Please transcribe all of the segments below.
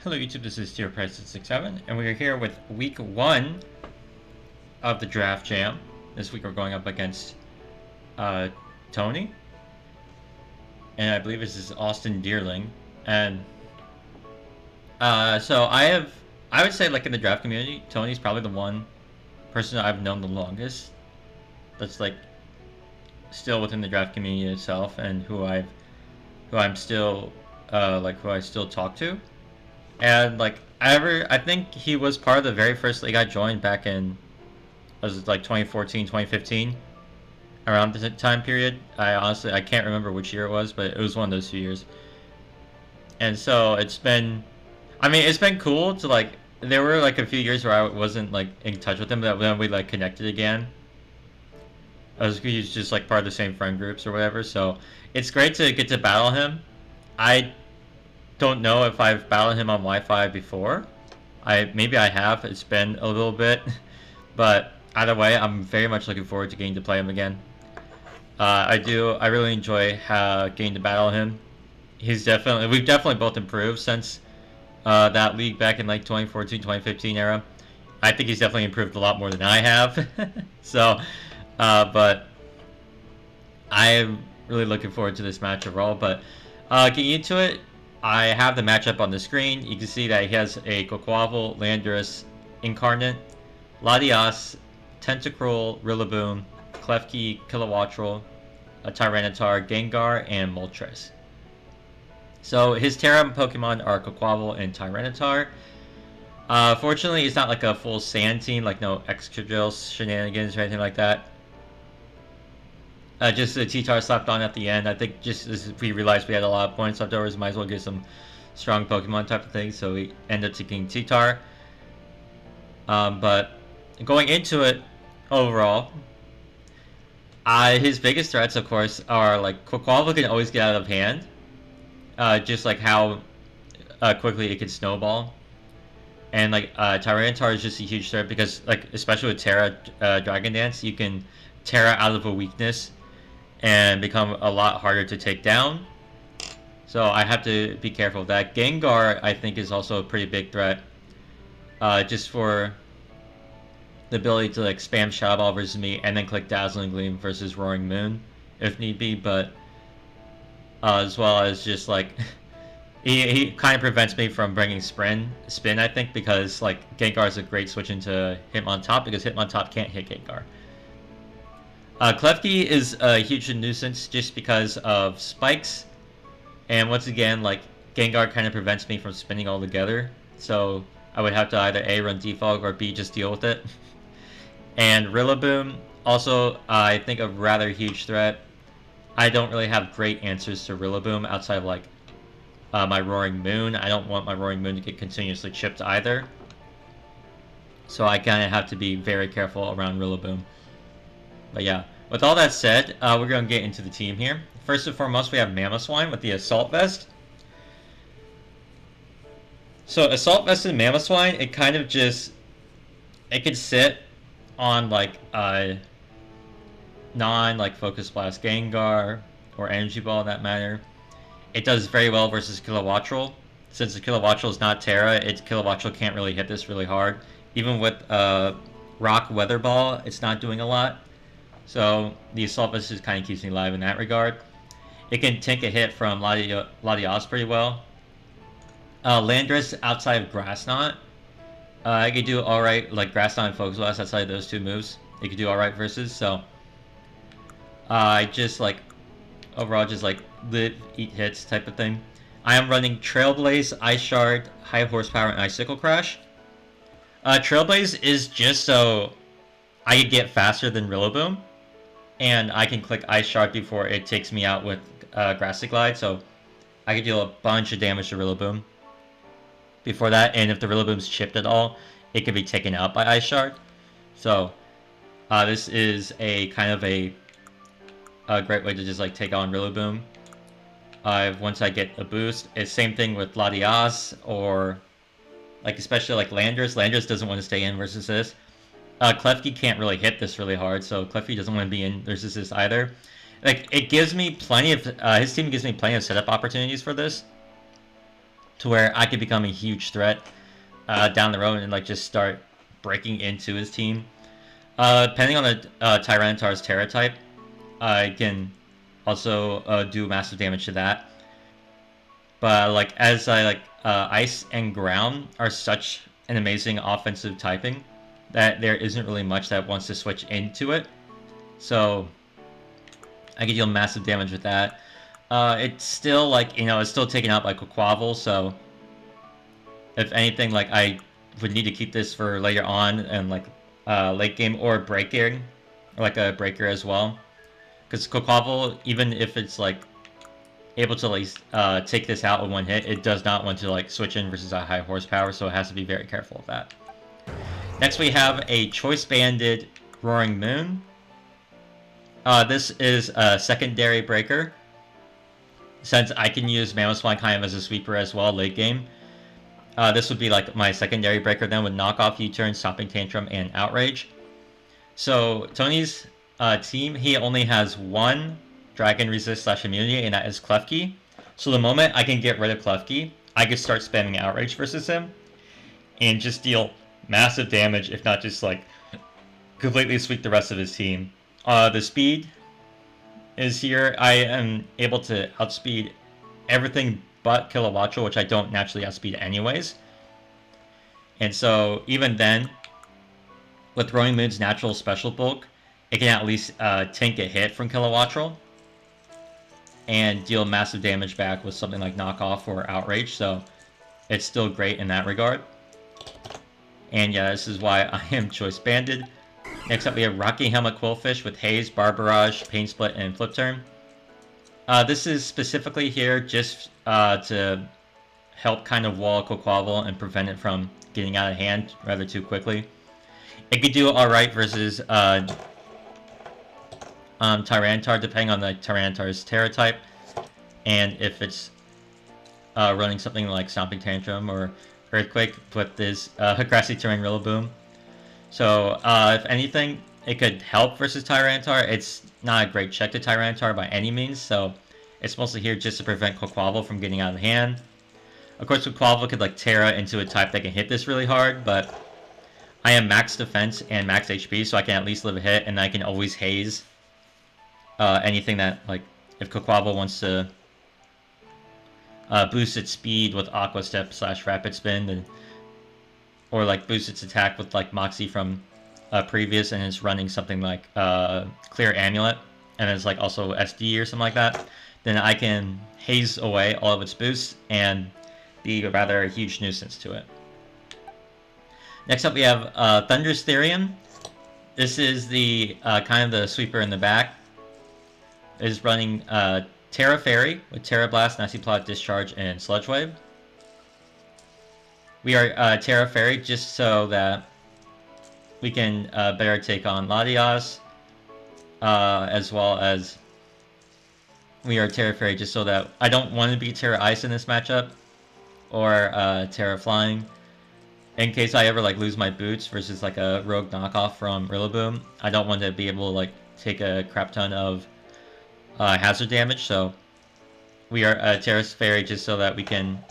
Hello YouTube, this is TierPrice67, and we are here with week 1 of the Draft Jam. This week we're going up against Tony, and I believe this is Austin Deerling. And so I would say, like, in the draft community, Tony's probably the one person I've known the longest that's like still within the draft community itself, and who I still talk to. And like I think he was part of the very first league I joined back in, was it like 2014, 2015, around the time period. I can't remember which year it was, but it was one of those 2 years. And so it's been cool to, like, there were like a few years where I wasn't like in touch with him, but then we like connected again. He's just like part of the same friend groups or whatever, so it's great to get to battle him. I don't know if I've battled him on Wi-Fi before. Maybe I have. It's been a little bit, but either way, I'm very much looking forward to getting to play him again. I really enjoy getting to battle him. We've definitely both improved since that league back in like 2014, 2015 era. I think he's definitely improved a lot more than I have. So, but I'm really looking forward to this match overall. But getting into it, I have the matchup on the screen. You can see that he has a Quaquaval, Landorus, Incarnate, Latias, Tentacruel, Rillaboom, Klefki, Kilowattrel, a Tyranitar, Gengar, and Moltres. So his Terra Pokemon are Quaquaval and Tyranitar. Fortunately, it's not like a full Sand team, like no Excadrill shenanigans or anything like that. Just the T-Tar slapped on at the end. I think just as we realized we had a lot of points left over, might as well get some strong Pokemon type of thing, so we ended up taking T-Tar. But going into it, overall, his biggest threats, of course, are like Quaquaval can always get out of hand. Just like how quickly it can snowball. And like Tyranitar is just a huge threat because, like, especially with Terra Dragon Dance, you can Terra out of a weakness and become a lot harder to take down. So I have to be careful of that. Gengar, I think, is also a pretty big threat. Just for the ability to like spam Shadow Ball versus me and then click Dazzling Gleam versus Roaring Moon if need be, but as well as just like he kind of prevents me from bringing Spin, I think, because like Gengar is a great switch into Hitmontop because Hitmontop can't hit Gengar. Klefki is a huge nuisance just because of spikes, and once again, like, Gengar kind of prevents me from spinning altogether, so I would have to either A, run Defog, or B, just deal with it. And Rillaboom, also, I think, a rather huge threat. I don't really have great answers to Rillaboom outside of like my Roaring Moon. I don't want my Roaring Moon to get continuously chipped either, so I kind of have to be very careful around Rillaboom. But yeah, with all that said, we're going to get into the team here. First and foremost, we have Mamoswine with the Assault Vest. So Assault Vest and Mamoswine, it kind of just, it could sit on like like Focus Blast Gengar or Energy Ball in that matter. It does very well versus Kilowattrel. Since the Kilowattrel is not Terra, Kilowattrel can't really hit this really hard. Even with Rock Weather Ball, it's not doing a lot. So the Assault Vest just kind of keeps me alive in that regard. It can take a hit from Latias pretty well. Landorus outside of Grass Knot, I could do alright, like Grass Knot and Focus Blast outside of those two moves. It could do alright versus, so I just like, overall just like live, eat hits type of thing. I am running Trailblaze, Ice Shard, High Horsepower, and Icicle Crash. Trailblaze is just so I could get faster than Rillaboom, and I can click Ice Shard before it takes me out with Grassy Glide, so I could deal a bunch of damage to Rillaboom before that, and if the Rillaboom's chipped at all, it can be taken out by Ice Shard. So this is a kind of a great way to just like take on Rillaboom. Once I get a boost, it's same thing with Latias, or like especially like Landorus. Landorus doesn't want to stay in versus this. Klefki can't really hit this really hard, so Klefki doesn't want to be in versus this either. Like, it gives me plenty of his team gives me plenty of setup opportunities for this. to where I could become a huge threat down the road and like just start breaking into his team. Depending on the Tyranitar's Terra type, I can also do massive damage to that. But like as I like ice and ground are such an amazing offensive typing that there isn't really much that wants to switch into it. So I can deal massive damage with that. It's still like, you know, it's still taken out by Quaquaval, so if anything, like I would need to keep this for later on and like late game or breaking, or like a breaker as well. Because Quaquaval, even if it's like able to like take this out with one hit, it does not want to like switch in versus a high horsepower, so it has to be very careful of that. Next we have a choice banded Roaring Moon. This is a secondary breaker, since I can use Mammothswine kind of as a sweeper as well late game. This would be like my secondary breaker then with Knockoff, U-Turn, Stomping Tantrum, and Outrage. So Tony's team, he only has one Dragon Resist / Immunity, and that is Klefki. So the moment I can get rid of Klefki, I can start spamming Outrage versus him, and just deal massive damage, if not just like completely sweep the rest of his team. The speed is here. I am able to outspeed everything but Kilowattrel, which I don't naturally outspeed anyways. And so even then, with Roaring Moon's natural special bulk, it can at least tank a hit from Kilowattrel and deal massive damage back with something like Knockoff or Outrage, so it's still great in that regard. And yeah, this is why I am choice banded. Next up we have Rocky Helmet Quillfish with Haze, Barbarage, Pain Split, and Flip Turn. This is specifically here just to help kind of wall Quaquaval and prevent it from getting out of hand rather too quickly. It could do alright versus Tyranitar, depending on the Tyranitar's Terra type, and if it's running something like Stomping Tantrum or Earthquake with this Grassy Terrain Rillaboom. So if anything, it could help versus Tyranitar. It's not a great check to Tyranitar by any means, so it's mostly here just to prevent Quaquaval from getting out of hand. Of course, Quaquaval could like Terra into a type that can hit this really hard, but I am max defense and max HP, so I can at least live a hit, and I can always haze anything that, like, if Quaquaval wants to boost its speed with Aqua Step / Rapid Spin, then, or like boost its attack with like Moxie from previous, and it's running something like Clear Amulet, and it's like also SD or something like that, then I can haze away all of its boosts and be a rather huge nuisance to it. Next up we have Thunder's Therium. This is the kind of the sweeper in the back. It is running Terra Fairy with Terra Blast, Nasty Plot, Discharge, and Sludge Wave. We are Terra Fairy just so that we can better take on Latias, as well as we are Terra Fairy just so that I don't want to be Terra Ice in this matchup, or Terra Flying. In case I ever like lose my boots versus like a rogue knockoff from Rillaboom, I don't want to be able to like take a crap ton of hazard damage, so we are Terra Fairy just so that we can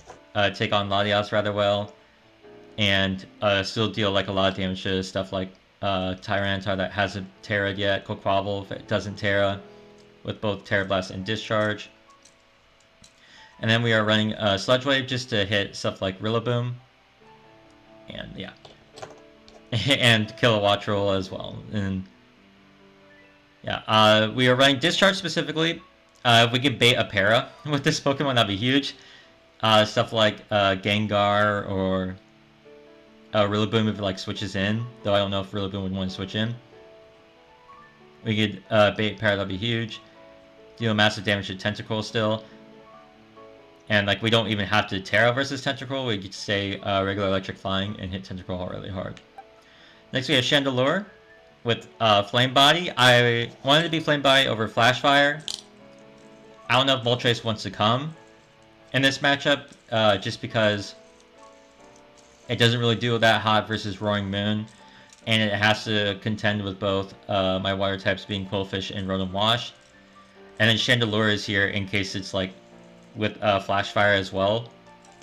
take on Latias rather well, and still deal like a lot of damage to stuff like Tyranitar that hasn't Terra'd yet, Quaquaval if it doesn't Terra, with both Terra Blast and Discharge. And then we are running Sludge Wave just to hit stuff like Rillaboom, and yeah, and Kilowattrel as well. And yeah, we are running Discharge specifically. If we could bait a para with this Pokemon, that'd be huge. Stuff like Gengar or Rillaboom if it like switches in, though I don't know if Rillaboom would want to switch in. We could bait para, that'd be huge. Deal massive damage to Tentacruel still. And like we don't even have to Terra versus Tentacruel, we could say regular Electric Flying and hit Tentacruel really hard. Next we have Chandelure with Flame Body. I wanted to be Flame Body over Flash Fire. I don't know if Moltres wants to come in this matchup, just because it doesn't really do that hot versus Roaring Moon, and it has to contend with both my water types being Quillfish and Rotom Wash. And then Chandelure is here in case it's like with Flash Fire as well.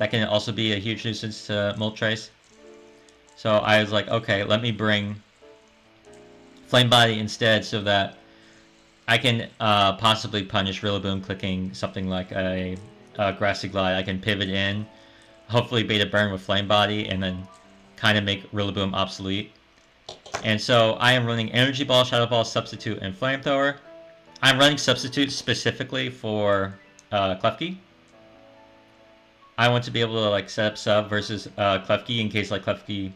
that can also be a huge nuisance to Moltres. So I was like, okay, let me bring Flame Body instead so that I can possibly punish Rillaboom clicking something like a Grassy Glide. I can pivot in, hopefully Beta Burn with Flame Body, and then kind of make Rillaboom obsolete. And so I am running Energy Ball, Shadow Ball, Substitute, and Flamethrower. I'm running Substitute specifically for Klefki. I want to be able to like set up sub versus Klefki in case like Klefki.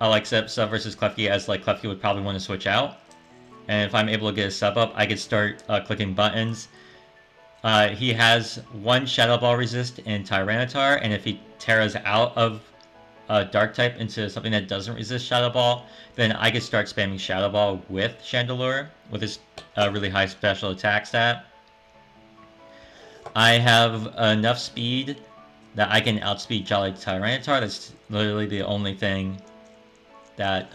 I like set up sub versus Klefki as like Klefki would probably want to switch out. And if I'm able to get a sub up, I could start clicking buttons. He has one Shadow Ball resist in Tyranitar, and if he Terras out of Dark type into something that doesn't resist Shadow Ball, then I could start spamming Shadow Ball with Chandelure with his really high special attack stat. I have enough speed that I can outspeed Jolly Tyranitar. That's literally the only thing that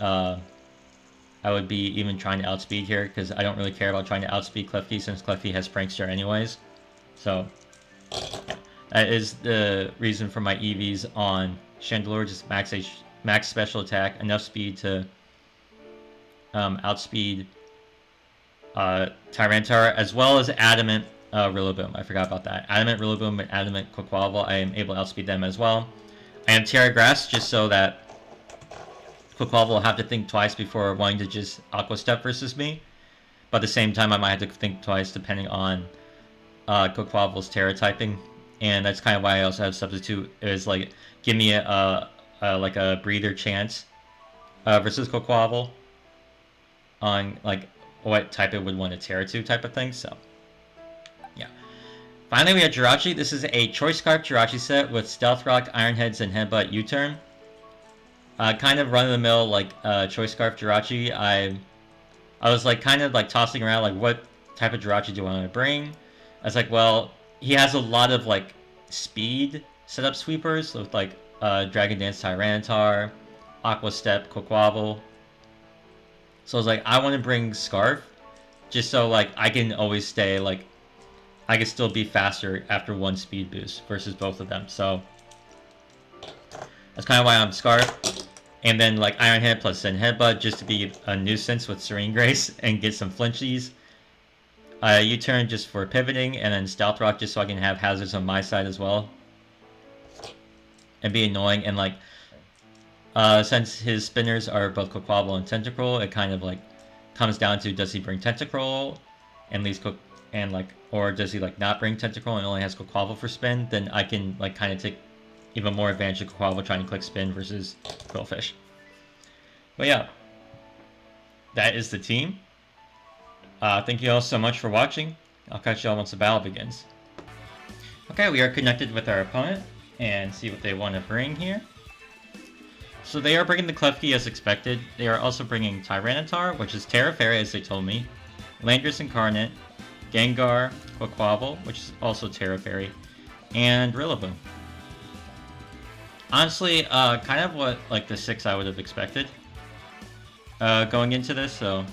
I would be even trying to outspeed here, because I don't really care about trying to outspeed Klefki since Klefki has Prankster anyways. So, yeah. That is the reason for my EVs on Chandelure, just max special attack, enough speed to outspeed Tyranitar, as well as Adamant Rillaboom. I forgot about that. Adamant Rillaboom and Adamant Quaquaval, I am able to outspeed them as well. I am Terra Grass just so that Quaquaval will have to think twice before wanting to just Aqua Step versus me. But at the same time, I might have to think twice depending on Quaquaval's Terra typing. And that's kind of why I also have Substitute, is like, give me like a breather chance versus Quaquaval on like what type it would want to Terra to type of thing. So yeah. Finally, we have Jirachi. This is a Choice Scarf Jirachi set with Stealth Rock, Iron Heads, and Headbutt U-Turn. Kind of run-of-the-mill like Choice Scarf Jirachi. I was like kind of like tossing around like what type of Jirachi do I want to bring. I was like, well, he has a lot of like speed setup sweepers with like Dragon Dance Tyranitar, Aqua Step Quaquaval. So I was like, I want to bring Scarf just so like I can always stay like I can still be faster after one speed boost versus both of them. So that's kind of why I'm Scarf. And then like Iron Head plus Zen Headbutt just to be a nuisance with Serene Grace and get some flinchies. U-Turn just for pivoting, and then Stealth Rock just so I can have hazards on my side as well. And be annoying, and like, since his spinners are both Quaquaval and Tentacruel, it kind of like comes down to, does he bring Tentacruel and leaves or does he like not bring Tentacruel and only has Quaquaval for spin? Then I can like kind of take even more advantage of Quaquaval trying to click spin versus Quillfish. But yeah, that is the team. Thank you all so much for watching. I'll catch you all once the battle begins. Okay, we are connected with our opponent and see what they want to bring here. So they are bringing the Klefki as expected. They are also bringing Tyranitar, which is Terra Fairy as they told me, Landorus Incarnate, Gengar, Quaquaval, which is also Terra Fairy, and Rillaboom. Honestly, kind of what like the 6 I would have expected going into this, so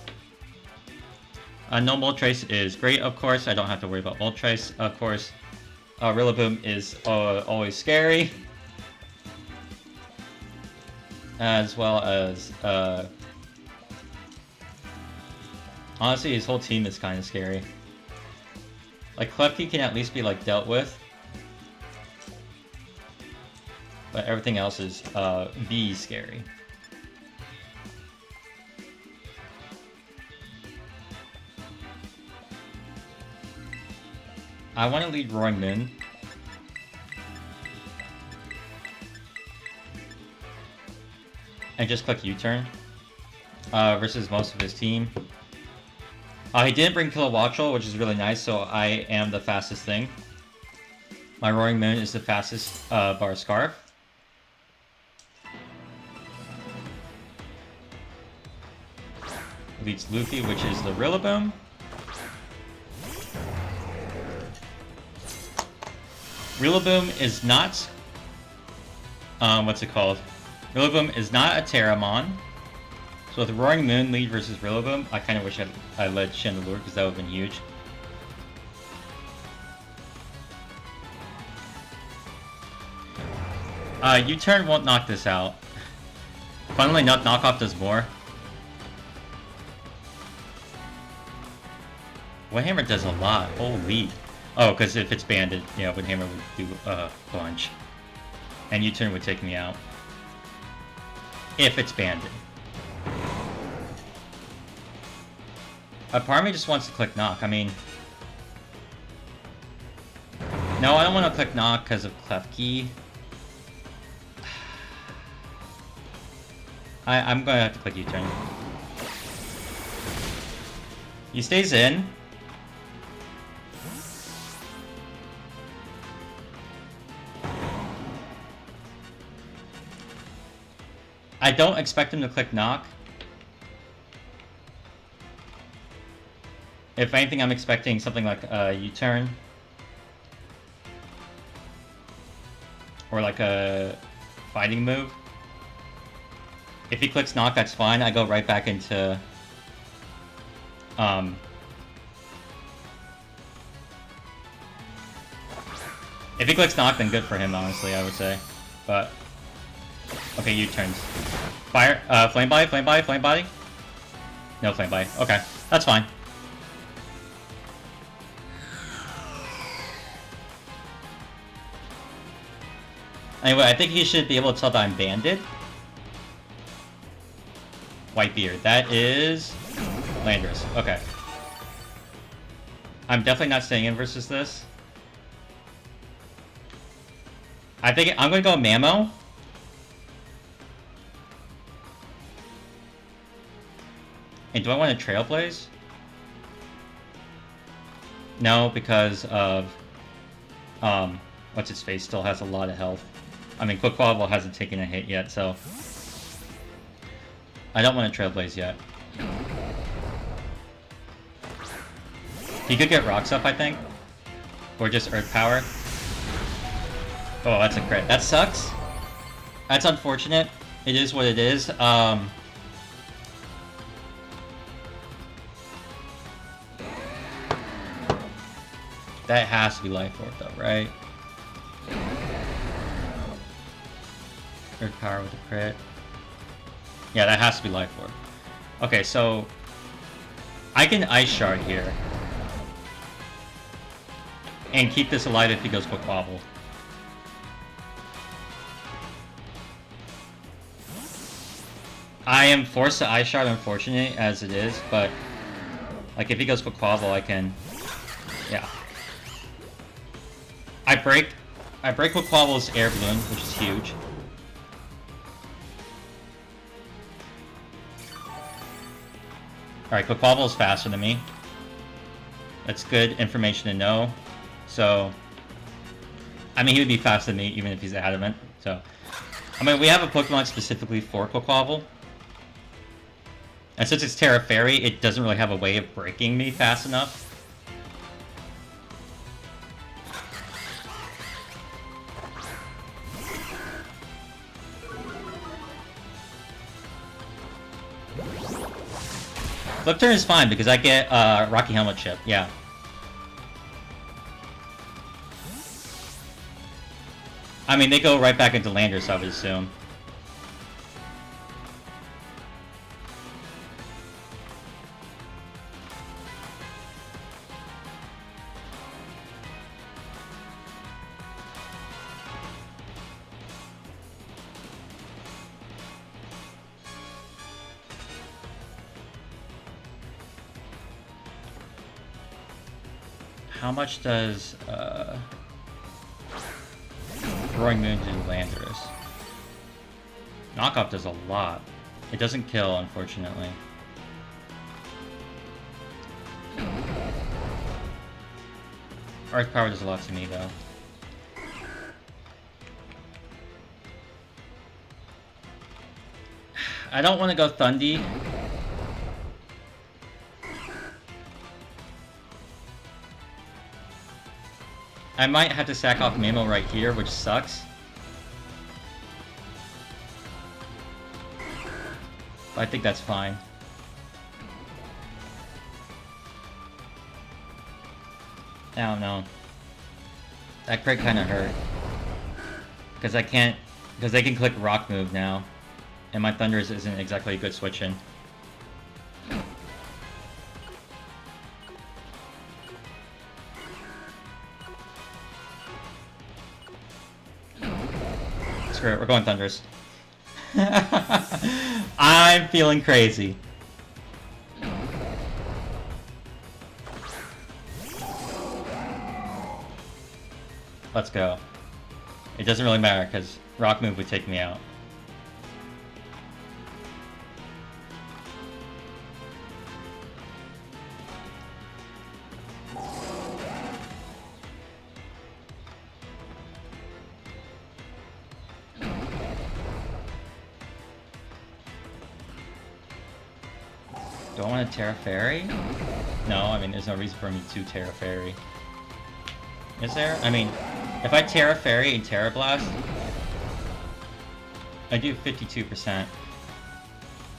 no Moltres is great, of course. I don't have to worry about Moltres, of course. Rillaboom is always scary. As well as, honestly, his whole team is kind of scary. Like, Klefki can at least be, like, dealt with. But everything else is, B scary. I want to lead Roaring Moon. And just click U-Turn. Versus most of his team. He didn't bring Kilowattrel, which is really nice, so I am the fastest thing. My Roaring Moon is the fastest bar Scarf. Leads Luffy, which is the Rillaboom. Rillaboom is not, what's it called? Rillaboom is not a Terramon. So with Roaring Moon lead versus Rillaboom, I kind of wish I led Chandelure because that would have been huge. U-turn won't knock this out. Funnily enough, knockoff does more. Windhammer does a lot. Holy. Oh, because if it's banded, yeah, Windhammer would do a bunch. And U-turn would take me out. If it's banded. A part of me just wants to click knock. I mean... No, I don't want to click knock because of Klefki. I'm going to have to click U-turn. He stays in. I don't expect him to click knock. If anything, I'm expecting something like a U-turn. Or like a fighting move. If he clicks knock, that's fine. I go right back into... If he clicks knock, then good for him, honestly, I would say. But... Okay, U-turns. Fire, flame body, flame body, flame body? No flame body. Okay, that's fine. Anyway, I think he should be able to tell that I'm banded. Whitebeard. That is... Landorus. Okay. I'm definitely not staying in versus this. I think I'm going to go Mamo. And do I want to Trailblaze? No, because of... What's-its-face still has a lot of health. I mean, Quick Quabble hasn't taken a hit yet, so... I don't want to Trailblaze yet. He could get rocks up, I think. Or just Earth Power. Oh, that's a crit. That sucks. That's unfortunate. It is what it is. That has to be Life Orb, though, right? Earth Power with a crit. Yeah, that has to be Life Orb. Okay, so... I can Ice Shard here. And keep this alive if he goes Quick Wobble. I am forced to Ice Shard, unfortunate as it is, but... Like, if he goes Quick Wobble, I can... Yeah. I break Quick Wobble's Air Balloon, which is huge. Alright, Quick Wobble is faster than me. That's good information to know. So, I mean, he would be faster than me even if he's adamant. So, I mean, we have a Pokemon specifically for Quick Wobble. And since it's Terra Fairy, it doesn't really have a way of breaking me fast enough. Flip turn is fine because I get Rocky Helmet Chip, yeah. I mean, they go right back into Landorus, I would assume. How much does Growing Moon do Landorus? Knockoff does a lot. It doesn't kill, unfortunately. Earth Power does a lot to me, though. I don't want to go Thundy. I might have to sack off Mamo right here, which sucks. But I think that's fine. I don't know. That crit kind of hurt. Because I can't Because they can click rock move now. And my Thundurus isn't exactly a good switch in. Screw it, we're going Thundurus. I'm feeling crazy. Let's go. It doesn't really matter because rock move would take me out. Do I want to Terra Fairy? No, I mean, there's no reason for me to Terra Fairy. Is there? I mean, if I Terra Fairy and Terra Blast, I do 52%.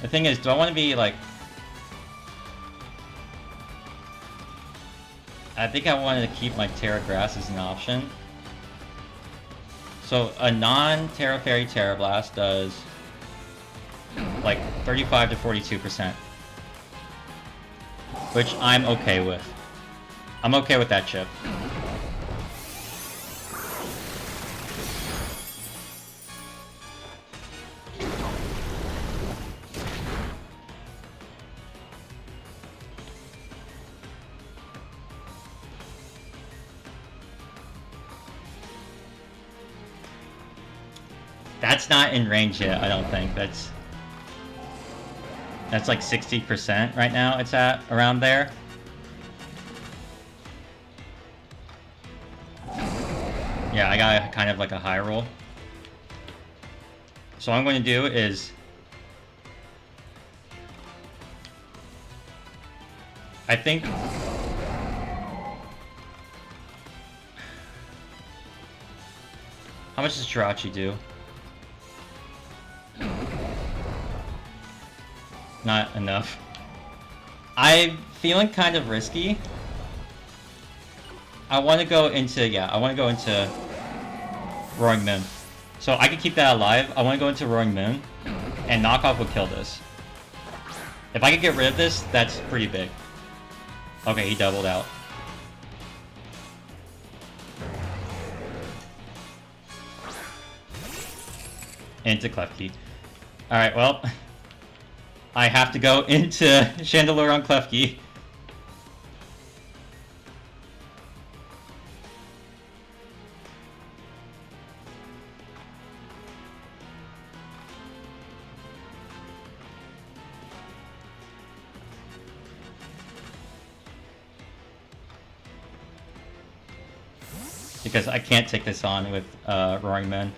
The thing is, do I want to be like... I think I wanted to keep my Terra Grass as an option. So a non-Terra Fairy Terra Blast does like 35 to 42%. Which I'm okay with. I'm okay with that chip. That's not in range yet, I don't think. That's like 60% right now, it's at, around there. Yeah, I got kind of like a high roll. So what I'm going to do is... I think... How much does Jirachi do? Not enough. I'm feeling kind of risky. I want to go into, yeah, I want to go into Roaring Moon. So I can keep that alive. I want to go into Roaring Moon, and Knockoff will kill this. If I could get rid of this, that's pretty big. Okay, he doubled out. Into Klefki. Alright, well... I have to go into Chandelure on Klefki. Because I can't take this on with Roaring Moon.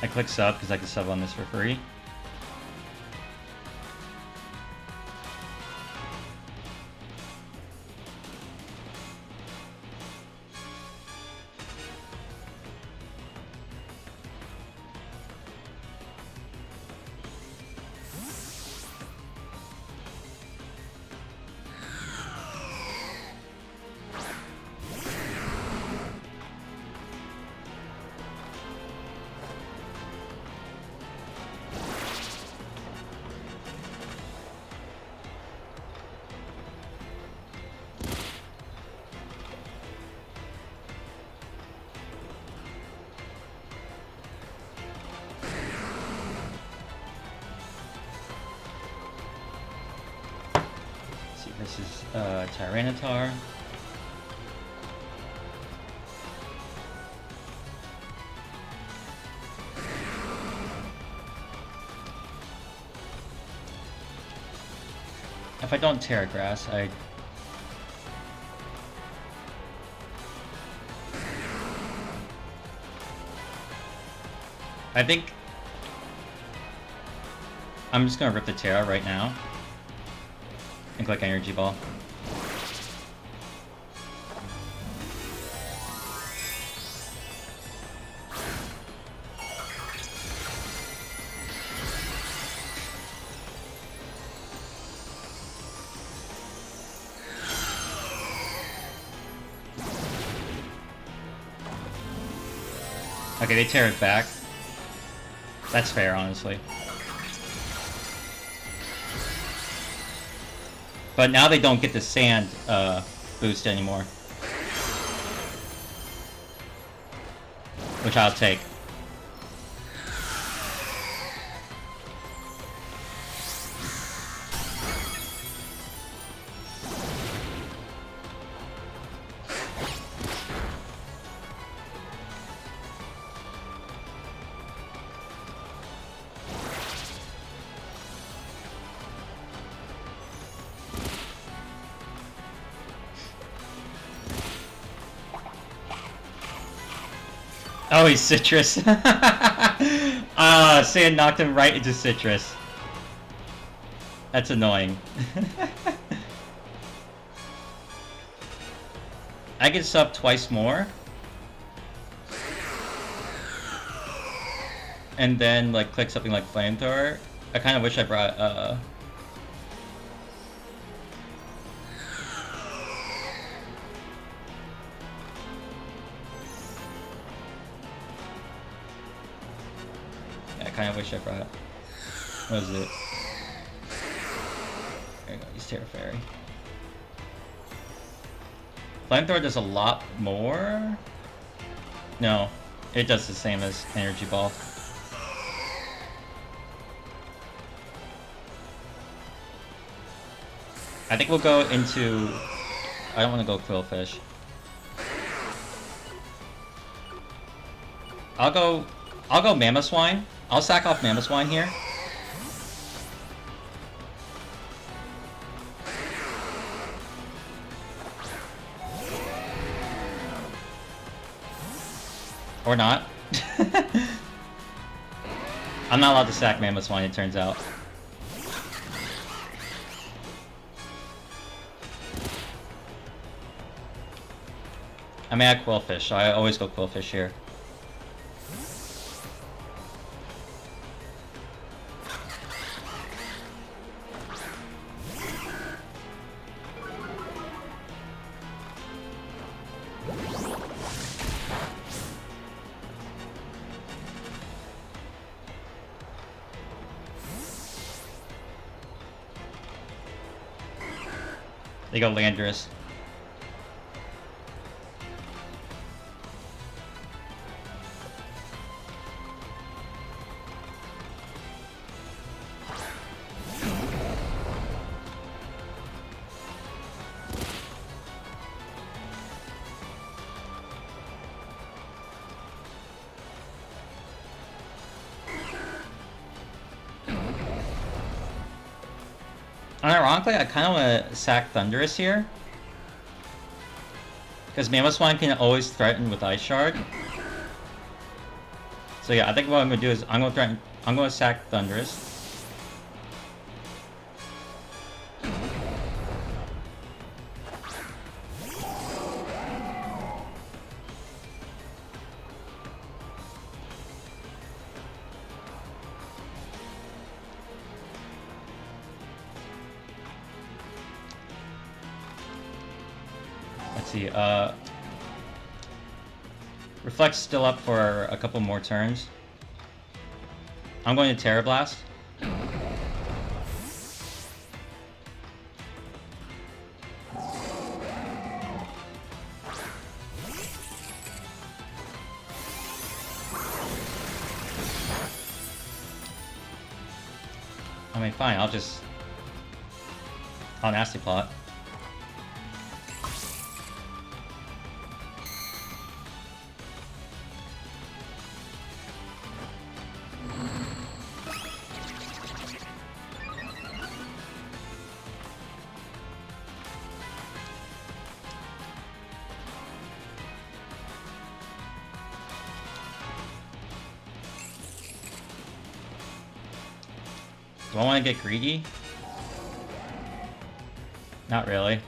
I click sub because I can sub on this for free. This is Tyranitar. If I don't Terra Grass, I... I think I'm just gonna rip the Terra right now and click Energy Ball. Okay, they tear it back. That's fair, honestly. But now they don't get the sand boost anymore. Which I'll take. Oh, he's Citrus. Sand knocked him right into Citrus. That's annoying. I can sub twice more. And then, like, click something like Flamethrower. I kind of wish I brought, I kind of wish I brought... What is it? There you go, use Terra Fairy. Flamethrower does a lot more? No, it does the same as Energy Ball. I think we'll go into... I don't want to go Quillfish. I'll go Mamoswine. I'll sack off Mamoswine here. Or not. I'm not allowed to sack Mamoswine, it turns out. I may add Quillfish, so I always go Quillfish here. They go Landorus. Unironically, I kind of want to sack Thundurus here. Because Mamoswine can always threaten with Ice Shard. So yeah, I think what I'm going to do is I'm going to sack Thundurus. Let's see, Reflect's still up for a couple more turns. I'm going to Terra Blast. I mean, fine, I'll Nasty Plot. Do I want to get greedy? Not really.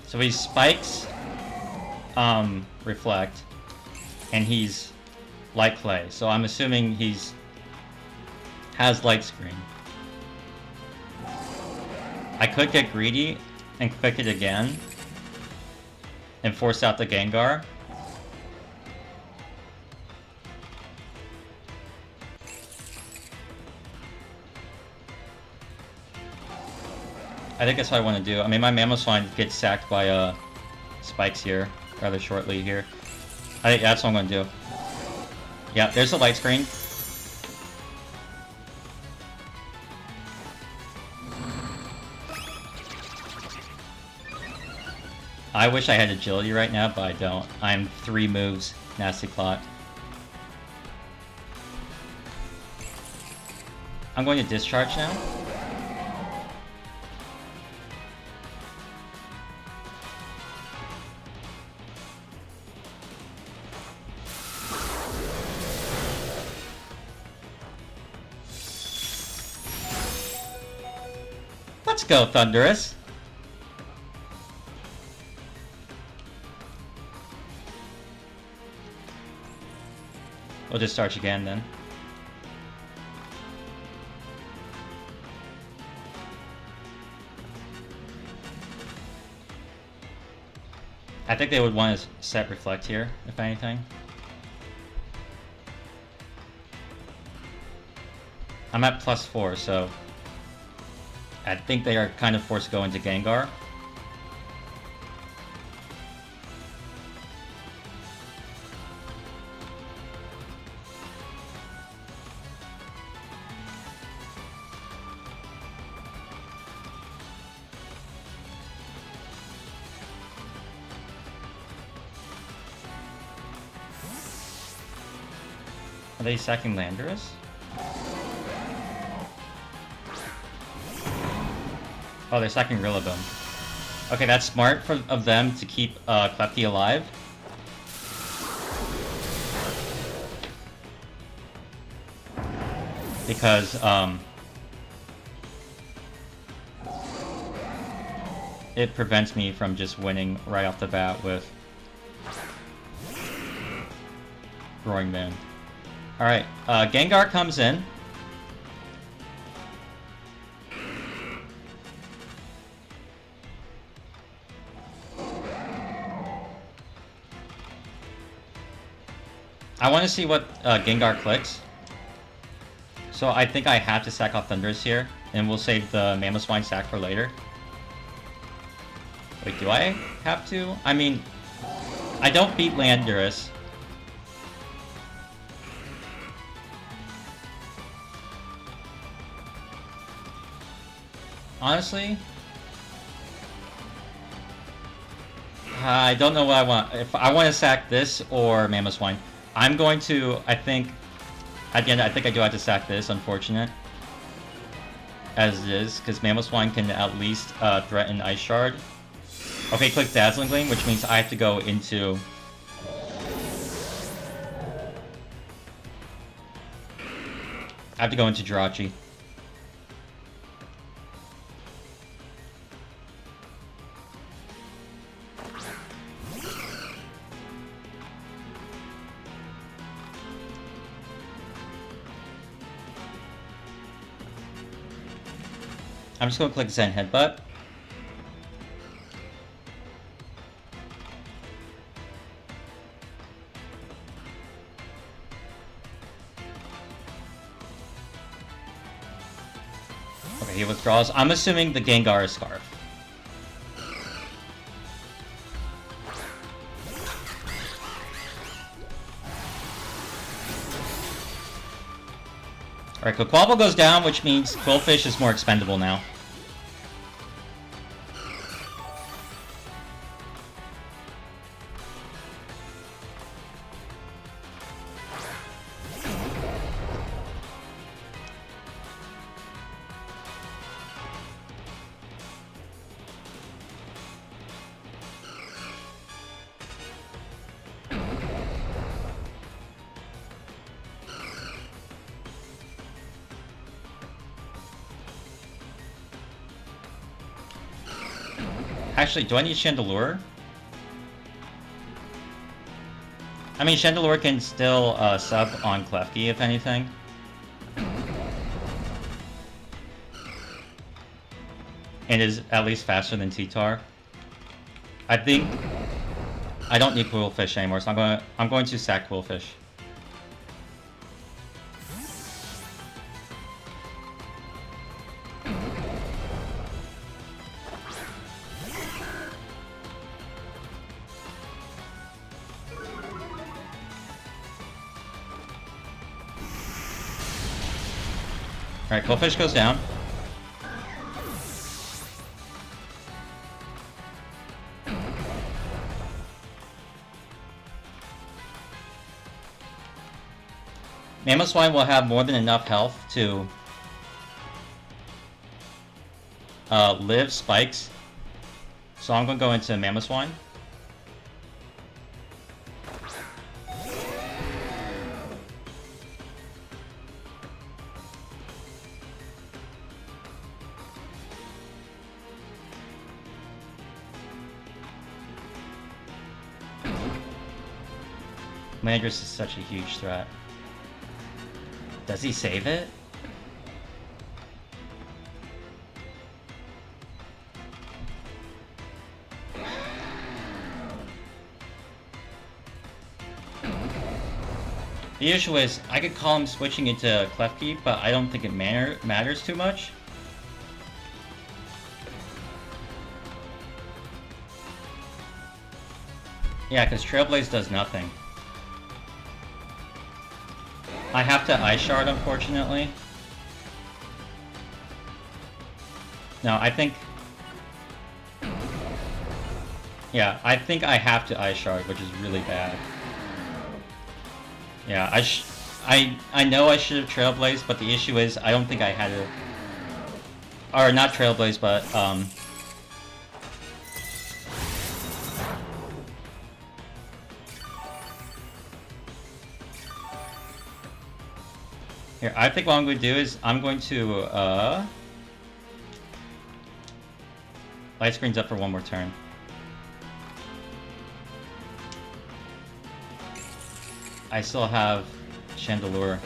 So he spikes Reflect, and he's Light Clay. So I'm assuming has Light Screen. I could get greedy and click it again and force out the Gengar. I think that's what I want to do. I mean, my Mamoswine gets sacked by spikes here rather shortly here. I think that's what I'm going to do. Yeah, there's a Light Screen. I wish I had agility right now, but I don't. I'm 3 moves, Nasty Clot. I'm going to discharge now. Let's go, Thundurus. We'll just start again then. I think they would want to set Reflect here, if anything. I'm at +4, so I think they are kind of forced to go into Gengar. Are they sacking Landorus? Oh, they're sacking Rillaboom. Okay, that's smart of them to keep Klepty alive. Because, it prevents me from just winning right off the bat with Roaring Moon. Alright, Gengar comes in. I want to see what Gengar clicks. So I think I have to sack off Thundurus here, and we'll save the Mamoswine sack for later. Wait, do I have to? I mean, I don't beat Landorus. Honestly, I don't know what I want. If I want to sack this or Mamoswine, I'm going to. I think at the end, I think I do have to sack this. Unfortunate as it is, because Mamoswine can at least threaten Ice Shard. Okay, click Dazzling Gleam, which means I have to go into. I have to go into Jirachi. I'm just going to click Zen Headbutt. Okay, he withdraws. I'm assuming the Gengar is Scarf. Alright, Quaquaval goes down, which means Quillfish is more expendable now. Actually, do I need Chandelure? I mean, Chandelure can still sub on Klefki, if anything. And is at least faster than T-Tar. I think I don't need Quillfish anymore, so I'm going to sack Quillfish. Alright, Quillfish goes down. Mamoswine will have more than enough health to live spikes. So I'm going to go into Mamoswine. Landorus is such a huge threat. Does he save it? The issue is, I could call him switching into Klefki, but I don't think it matters too much. Yeah, because Trailblaze does nothing. I have to Ice Shard, unfortunately. No, I think... Yeah, I think I have to Ice Shard, which is really bad. Yeah, I know I should have Trailblazed, but the issue is, I don't think I had to... Or, not Trailblaze, but, Here, I think what I'm going to do is, I'm going to, Light Screen's up for one more turn. I still have Chandelure.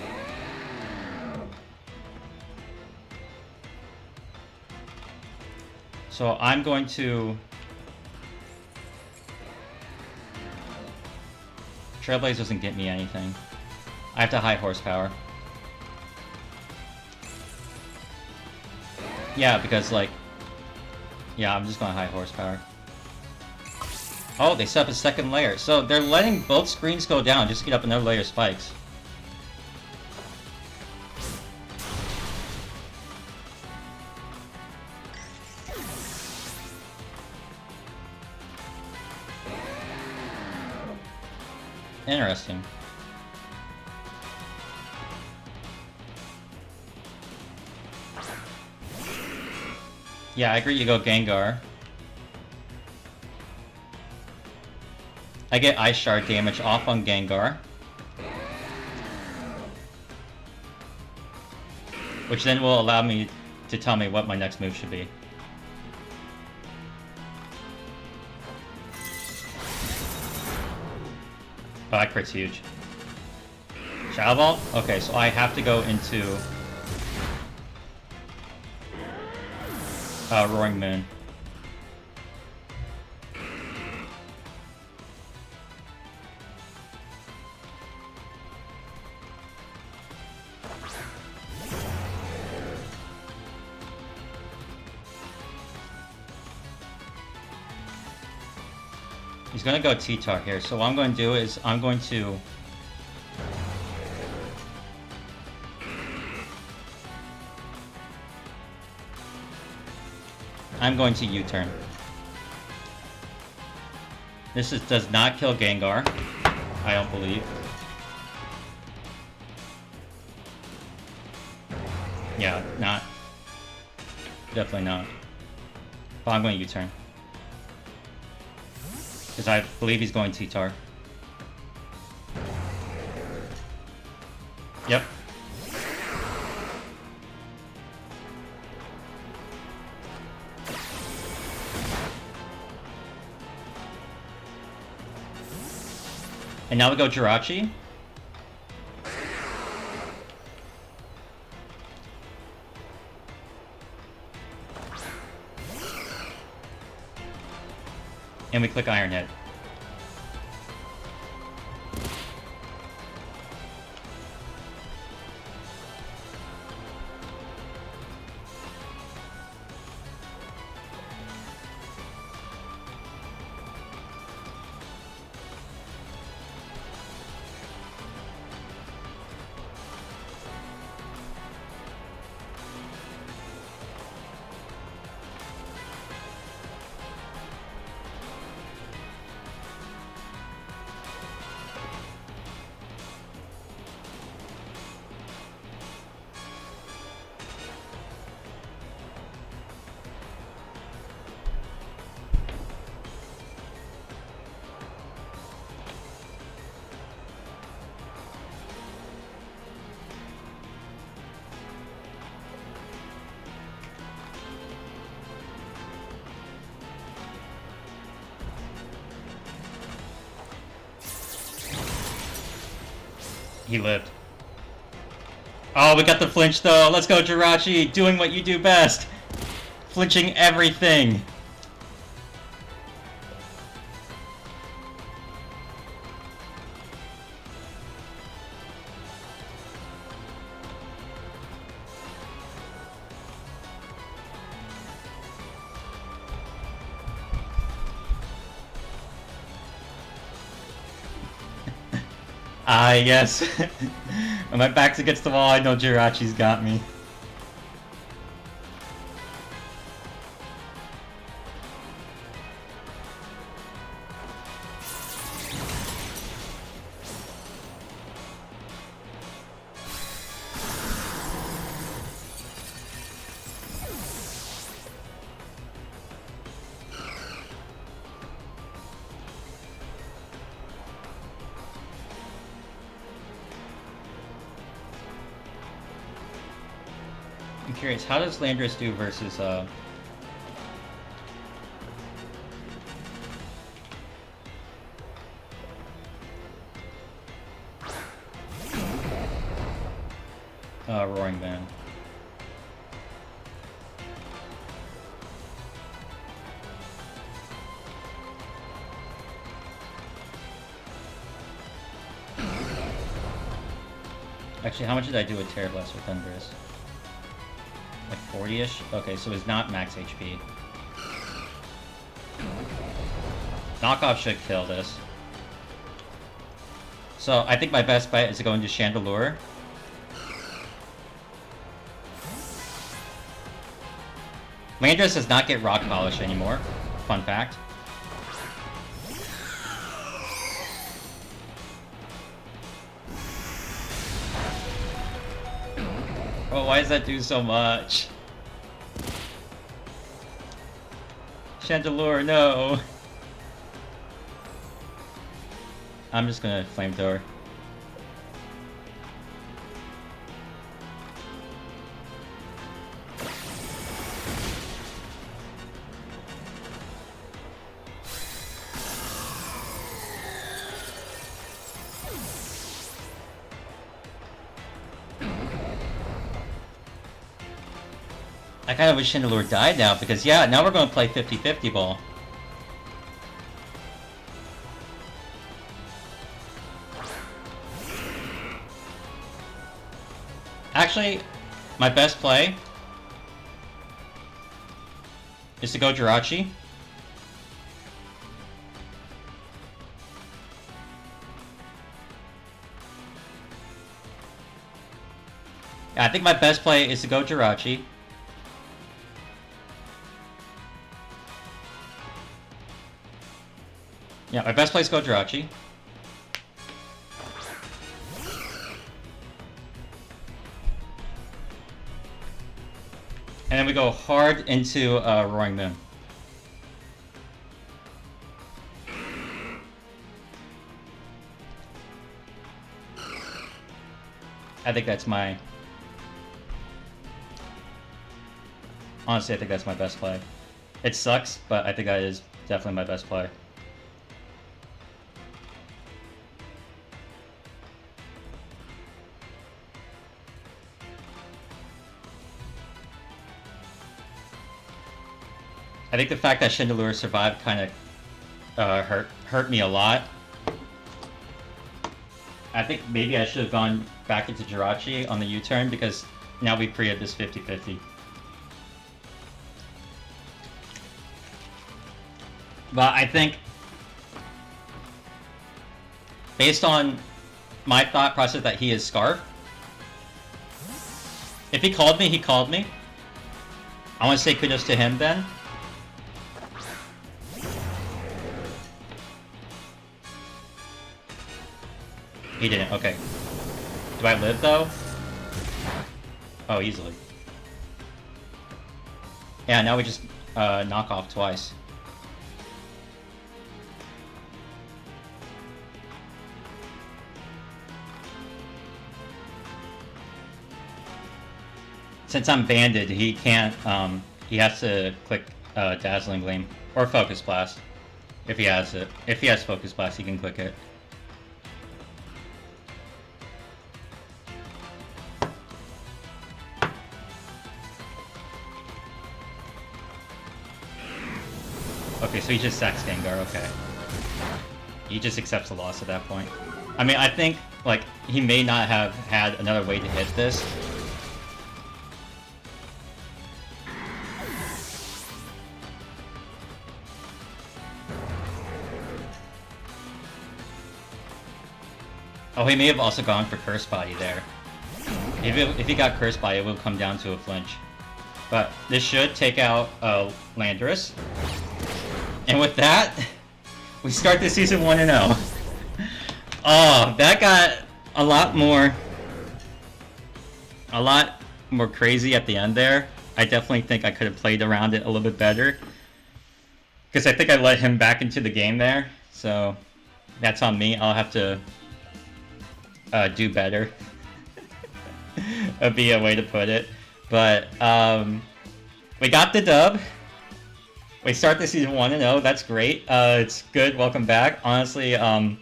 So I'm going to... Trailblaze doesn't get me anything. I have to high horsepower. Yeah, because like... Yeah, I'm just going high horsepower. Oh, they set up a second layer. So they're letting both screens go down just to get up another layer of spikes. Interesting. Yeah, I agree you go Gengar. I get Ice Shard damage off on Gengar. Which then will allow me to tell me what my next move should be. Oh, that crit's huge. Shadow Ball? Okay, so I have to go into... Roaring Moon. He's gonna go T-Tar here, so what I'm going to do is I'm going to... U-turn. This does not kill Gengar, I don't believe. Yeah, not. Definitely not. But I'm going to U-turn. Because I believe he's going T-Tar. Yep. And now we go Jirachi. And we click Iron Head. He lived. Oh, we got the flinch though. Let's go, Jirachi. Doing what you do best. Flinching everything. Ah, yes. When my back's against the wall, I know Jirachi's got me. I'm curious, how does Landorus do versus Roaring Man? Actually, how much did I do with Terror Blast with Thunderous? Like 40-ish? Okay, so it's not max HP. Knockoff should kill this. So I think my best bet is to go into Chandelure. Landorus does not get Rock Polish anymore. Fun fact. Oh, why does that do so much? Chandelure, no! I'm just gonna Flamethrower. I kind of wish Chandelure died now, because yeah, now we're going to play 50-50 ball. Actually, my best play is to go Jirachi. Yeah, I think my best play is to go Jirachi. Yeah, my best play is to go Jirachi. And then we go hard into Roaring Moon. I think that's my... Honestly, I think that's my best play. It sucks, but I think that is definitely my best play. I think the fact that Chandelure survived kind of hurt me a lot. I think maybe I should have gone back into Jirachi on the U-turn because now we've created this 50-50. But I think, based on my thought process that he is Scarf, if he called me, he called me. I want to say kudos to him then. He didn't, okay. Do I live though? Oh, easily. Yeah, now we just knock off twice. Since I'm banded, he can't, he has to click Dazzling Gleam. Or Focus Blast. If he has it. If he has Focus Blast, he can click it. Okay, so he just sacks Gengar, okay. He just accepts the loss at that point. I mean, I think, like, he may not have had another way to hit this. Oh, he may have also gone for Curse Body there. If he got Curse Body, it will come down to a flinch. But this should take out Landorus. And with that, we start the season 1-0. Oh, that got a lot more crazy at the end there. I definitely think I could have played around it a little bit better. Because I think I let him back into the game there. So that's on me. I'll have to do better. Would be a way to put it. But we got the dub. We start the season 1-0. That's great. It's good. Welcome back. Honestly, that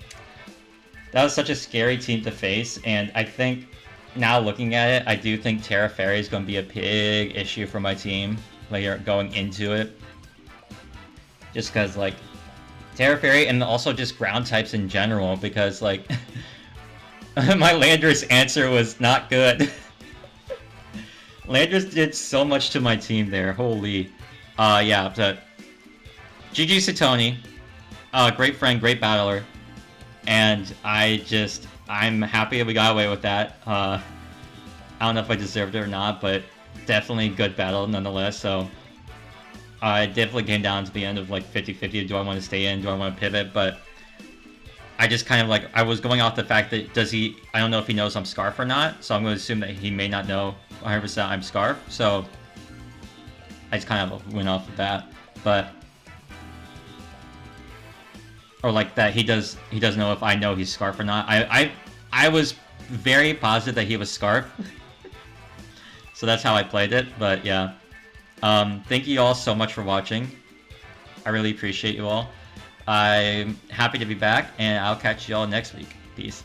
was such a scary team to face, and I think now looking at it, I do think Terra Fairy is going to be a big issue for my team later going into it. Just because, like, Terra Fairy and also just ground types in general, because, like, my Landorus answer was not good. Landorus did so much to my team there. Holy. Yeah, but GG Satoni. Great friend, great battler. And I'm happy we got away with that. I don't know if I deserved it or not, but definitely good battle nonetheless. So it definitely came down to the end of like 50-50. Do I want to stay in? Do I want to pivot? But I just kind of like, I was going off the fact that I don't know if he knows I'm Scarf or not. So I'm going to assume that he may not know 100% I'm Scarf. So I just kind of went off of that. But or like that he does know if I know he's Scarf or not. I was very positive that he was Scarf. So that's how I played it, but yeah. Thank you all so much for watching. I really appreciate you all. I'm happy to be back, and I'll catch you all next week. Peace.